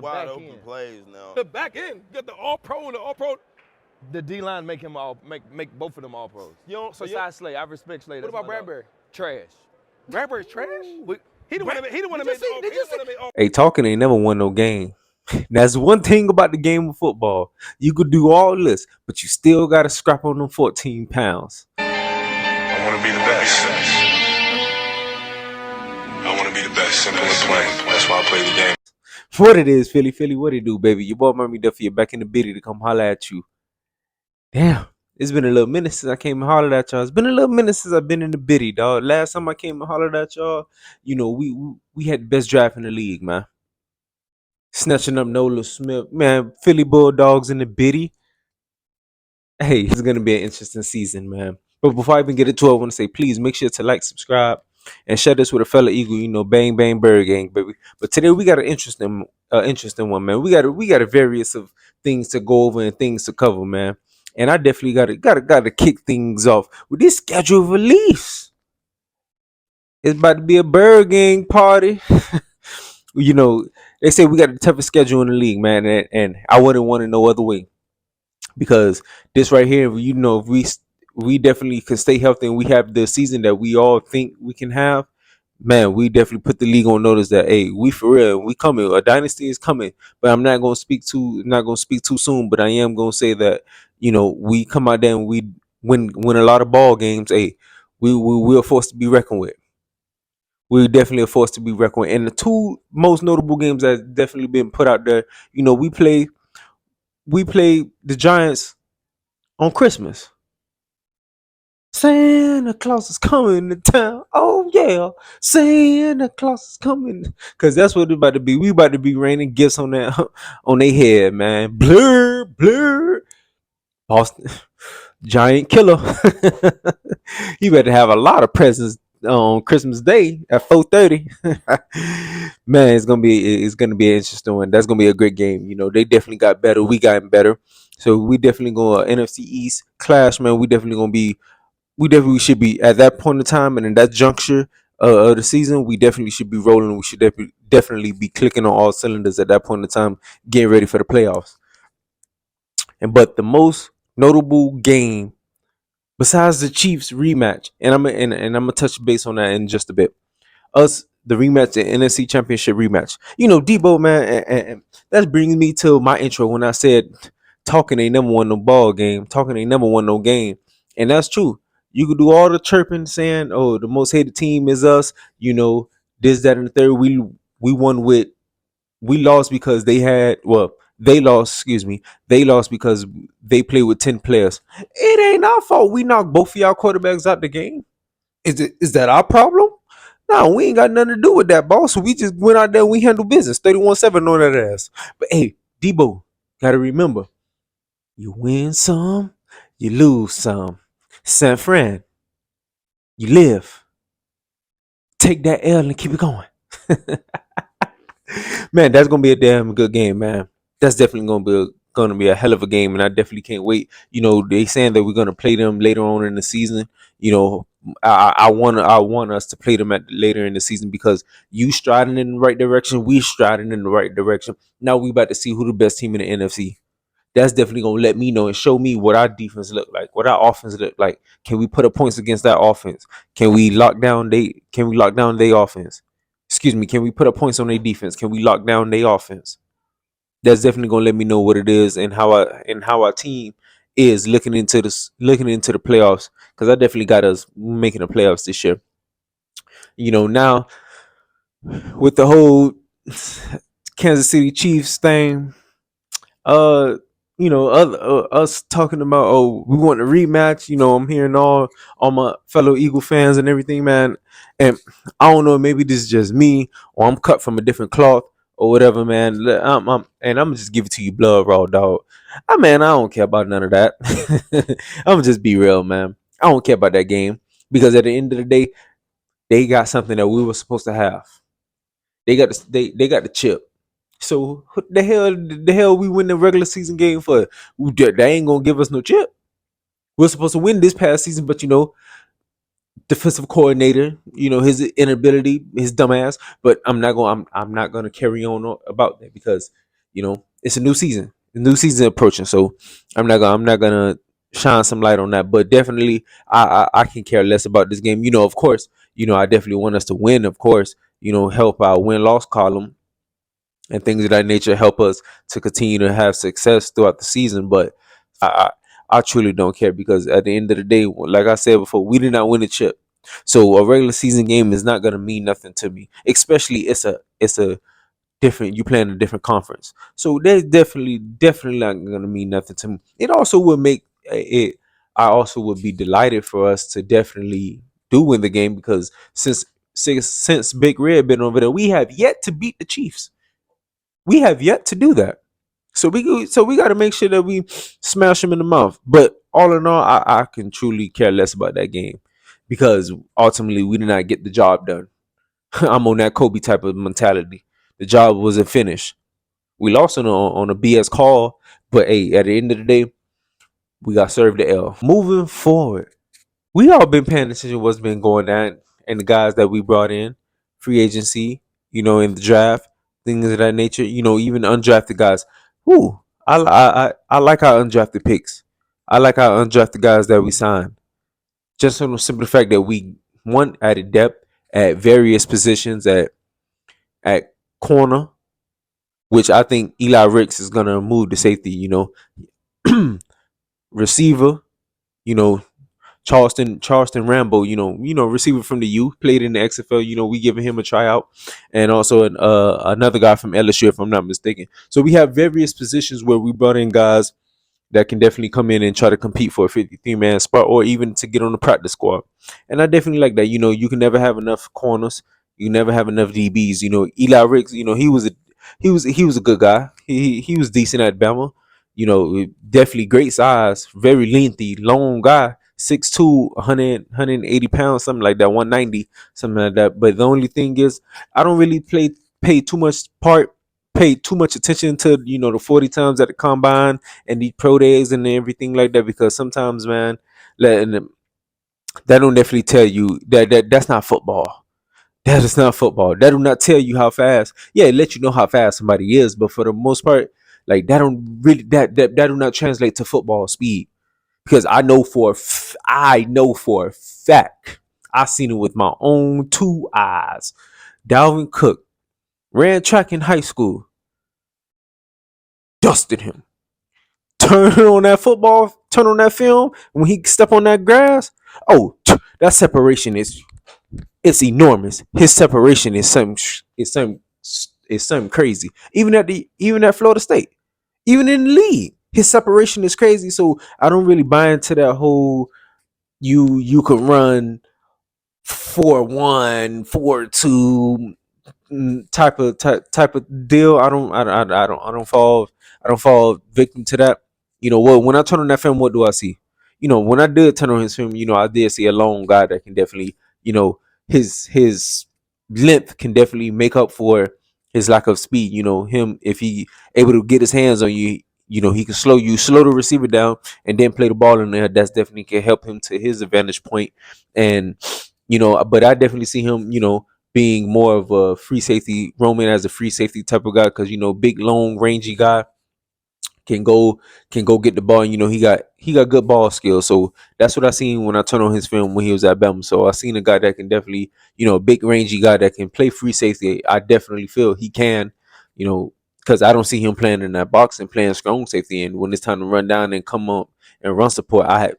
wide open plays now. The back end, you got the all pro and the all pro. The D line make both of them all pros. Besides Slay, I respect Slay. What about Bradbury? Trash. Bradbury's trash? He the one that made the Hey, talking ain't never won no game. That's one thing about the game of football. You could do all this, but you still got to scrap on them 14 pounds. I want to be the best. I want to be the best. Simple and plain. That's why I play the game. What it is, Philly, what it do, baby? Your boy Murmy Duffy back in the bitty to come holler at you. Damn, it's been a little minute since I came and hollered at y'all. It's been a little minute since I've been in the bitty, dog. Last time I came and hollered at y'all, we had the best draft in the league, man. Snatching up Nola Smith, man. Philly Bulldogs in the bitty. Hey, it's gonna be an interesting season, man. But before I even get into it, I want to say, please make sure to like, subscribe, and share this with a fellow Eagle. Bang bang bird gang, baby. But today we got an interesting one, man. We got a various of things to go over and things to cover, man. And I definitely gotta kick things off with this schedule release. It's about to be a bird gang party. They say we got the toughest schedule in the league, man, and I wouldn't want it no other way. Because this right here, if we definitely can stay healthy and we have the season that we all think we can have, man, we definitely put the league on notice that, hey, we for real, we coming. A dynasty is coming. But I'm not gonna speak too soon. But I am gonna say that we come out there and we win a lot of ball games. Hey, we are forced to be reckoned with. We definitely are forced to be reckoned with. And the two most notable games that definitely been put out there, we play the Giants on Christmas. Santa Claus is coming to town. Oh yeah, Santa Claus is coming. Cause that's what it's about to be. We about to be raining gifts on their head, man. Blur, blur. Boston Giant killer. You better have a lot of presents on Christmas Day at 4:30. Man, it's gonna be an interesting one. That's gonna be a great game. They definitely got better. We gotten better. So we definitely going NFC East clash, man. We definitely should be at that point in time and in that juncture of the season. We definitely should be rolling. We should definitely be clicking on all cylinders at that point in time, getting ready for the playoffs. But the most notable game, besides the Chiefs rematch, and I'm gonna touch base on that in just a bit. The rematch, the NFC Championship rematch. Deebo, man, and that brings me to my intro when I said talking ain't never won no ball game. Talking ain't never won no game, and that's true. You could do all the chirping, saying, "Oh, the most hated team is us." This, that, and the third. We lost because they lost. Excuse me. They lost because they played with 10 players. It ain't our fault. We knocked both of y'all quarterbacks out the game. Is that our problem? No, we ain't got nothing to do with that, boss. So we just went out there and we handled business. 31-7 on that ass. But hey, Deebo, gotta remember, you win some, you lose some. San Fran, you live. Take that L and keep it going. Man, that's gonna be a damn good game, man. That's definitely gonna be a hell of a game, and I definitely can't wait. They saying that we're gonna play them later on in the season. I want us to play them later in the season because you striding in the right direction, we striding in the right direction. Now we about to see who the best team in the NFC. That's definitely gonna let me know and show me what our defense look like, what our offense look like. Can we put up points against that offense? Can we lock down their offense? Excuse me, can we put up points on their defense? Can we lock down their offense? That's definitely gonna let me know what it is and how our team is looking into the playoffs. Because I definitely got us making the playoffs this year. Now with the whole Kansas City Chiefs thing, us talking about, oh, we want a rematch. I'm hearing all my fellow Eagle fans and everything, man. And I don't know, maybe this is just me or I'm cut from a different cloth or whatever, man. I'm gonna just give it to you blood raw, dog. I don't care about none of that. I'm gonna just be real, man. I don't care about that game because at the end of the day, they got something that we were supposed to have. They got the chip. So the hell we win the regular season game for? They ain't gonna give us no chip. We're supposed to win this past season, but defensive coordinator, his inability, his dumbass. But I'm not gonna carry on about that because It's a new season. The new season approaching. So I'm not gonna shine some light on that. But definitely I can care less about this game. Of course, I definitely want us to win, of course, help our win-loss column and things of that nature, help us to continue to have success throughout the season. But I truly don't care, because at the end of the day, like I said before, we did not win a chip. So a regular season game is not gonna mean nothing to me. Especially it's a different, you play in a different conference. So that's definitely not gonna mean nothing to me. It also would make it I also would be delighted for us to definitely do win the game, because since Big Red been over there, we have yet to beat the Chiefs. We have yet to do that. So we got to make sure that we smash them in the mouth. But all in all, I can truly care less about that game, because ultimately we did not get the job done. I'm on that Kobe type of mentality. The job wasn't finished. We lost on a BS call, but hey, at the end of the day, we got served the L. Moving forward, we all been paying attention to what's been going on, and the guys that we brought in, free agency, in the draft, things of that nature. Even undrafted guys. Whoo, I like our undrafted picks. I like our undrafted guys that we signed. Just on the simple fact that we added depth at various positions at corner, which I think Eli Ricks is gonna move to safety. Receiver, you know, Charleston Rambo, receiver from the U, played in the XFL. We giving him a tryout, and also another guy from LSU, if I'm not mistaken. So we have various positions where we brought in guys that can definitely come in and try to compete for a 53-man spot, or even to get on the practice squad. And I definitely like that. You can never have enough corners. You can never have enough DBs. Eli Ricks, he was a good guy. He was decent at Bama. Definitely great size, very lengthy, long guy, 6'2", 180 pounds, something like that, 190, something like that. But the only thing is, I don't really pay too much pay too much attention to the 40 times at the combine and the pro days and everything like that, because sometimes, man, that don't definitely tell you that's not football. That is not football. That do not tell you how fast. Yeah, it let you know how fast somebody is, but for the most part, like, that don't really that do not translate to football speed. Because I know for a fact, I seen it with my own two eyes. Dalvin Cook ran track in high school, dusted him. Turn on that film when he step on that grass. Oh, that separation it's enormous. His separation is something crazy. Even at Florida State, even in the league, his separation is crazy. So I don't really buy into that whole you can run 4-1, 4-2 type of deal. I don't fall victim to that. What, when I turn on that film, what do I see? When I did turn on his film, I did see a long guy that can definitely, his length can definitely make up for his lack of speed. Him, if he able to get his hands on you, he can slow the receiver down, and then play the ball in there. That's definitely can help him to his advantage point. And but I definitely see him, being more of a free safety, roaming as a free safety type of guy, because big, long, rangy guy can go get the ball. And, he got good ball skills. So that's what I seen when I turned on his film when he was at Bama. So I seen a guy that can definitely, a big, rangy guy that can play free safety. I definitely feel he can, because I don't see him playing in that box and playing strong safety. And when it's time to run down and come up and run support, I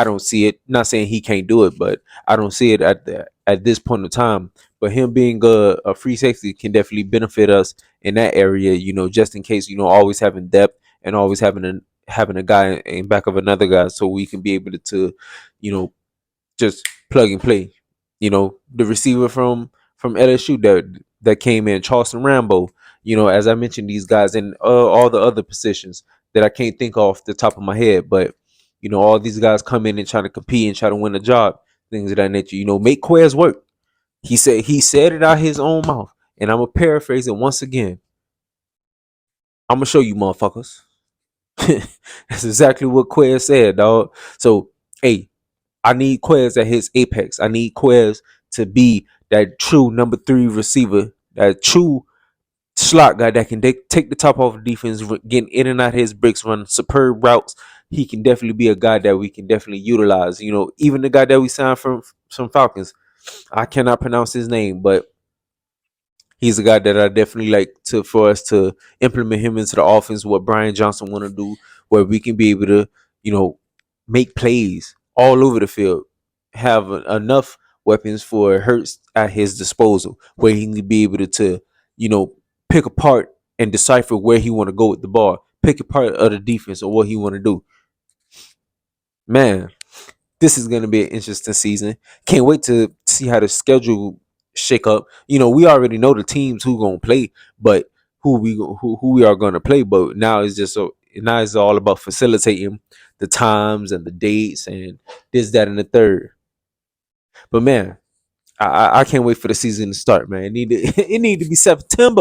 don't see it. Not saying he can't do it, but I don't see it at this point in time. But him being a free safety can definitely benefit us in that area. Just in case, always having depth and always having a guy in back of another guy, so we can be able to, just plug and play. The receiver from LSU that came in, Charleston Rambo. As I mentioned, these guys and all the other positions that I can't think off the top of my head, but all these guys come in and try to compete and try to win a job, things of that nature. Make Quez work. He said it out his own mouth, and I'm gonna paraphrase it once again. I'm gonna show you, motherfuckers. That's exactly what Quez said, dog. So, hey, I need Quez at his apex. I need Quez to be that true number 3 receiver, that true slot guy that can take the top off the defense, getting in and out his bricks, run superb routes. He can definitely be a guy that we can definitely utilize. Even the guy that we signed from Falcons, I cannot pronounce his name, but he's a guy that I definitely like for us to implement him into the offense. What Brian Johnson want to do, where we can be able to, make plays all over the field, have enough weapons for Hurts at his disposal, where he can be able to, you know, pick apart and decipher where he want to go with the ball, pick apart of the defense or what he want to do. Man, this is going to be an interesting season. Can't wait to see how the schedule shake up. We already know the teams who going to play, but who we are going to play. But now it's all about facilitating the times and the dates and this, that, and the third. But man, I can't wait for the season to start, man. It need to be September.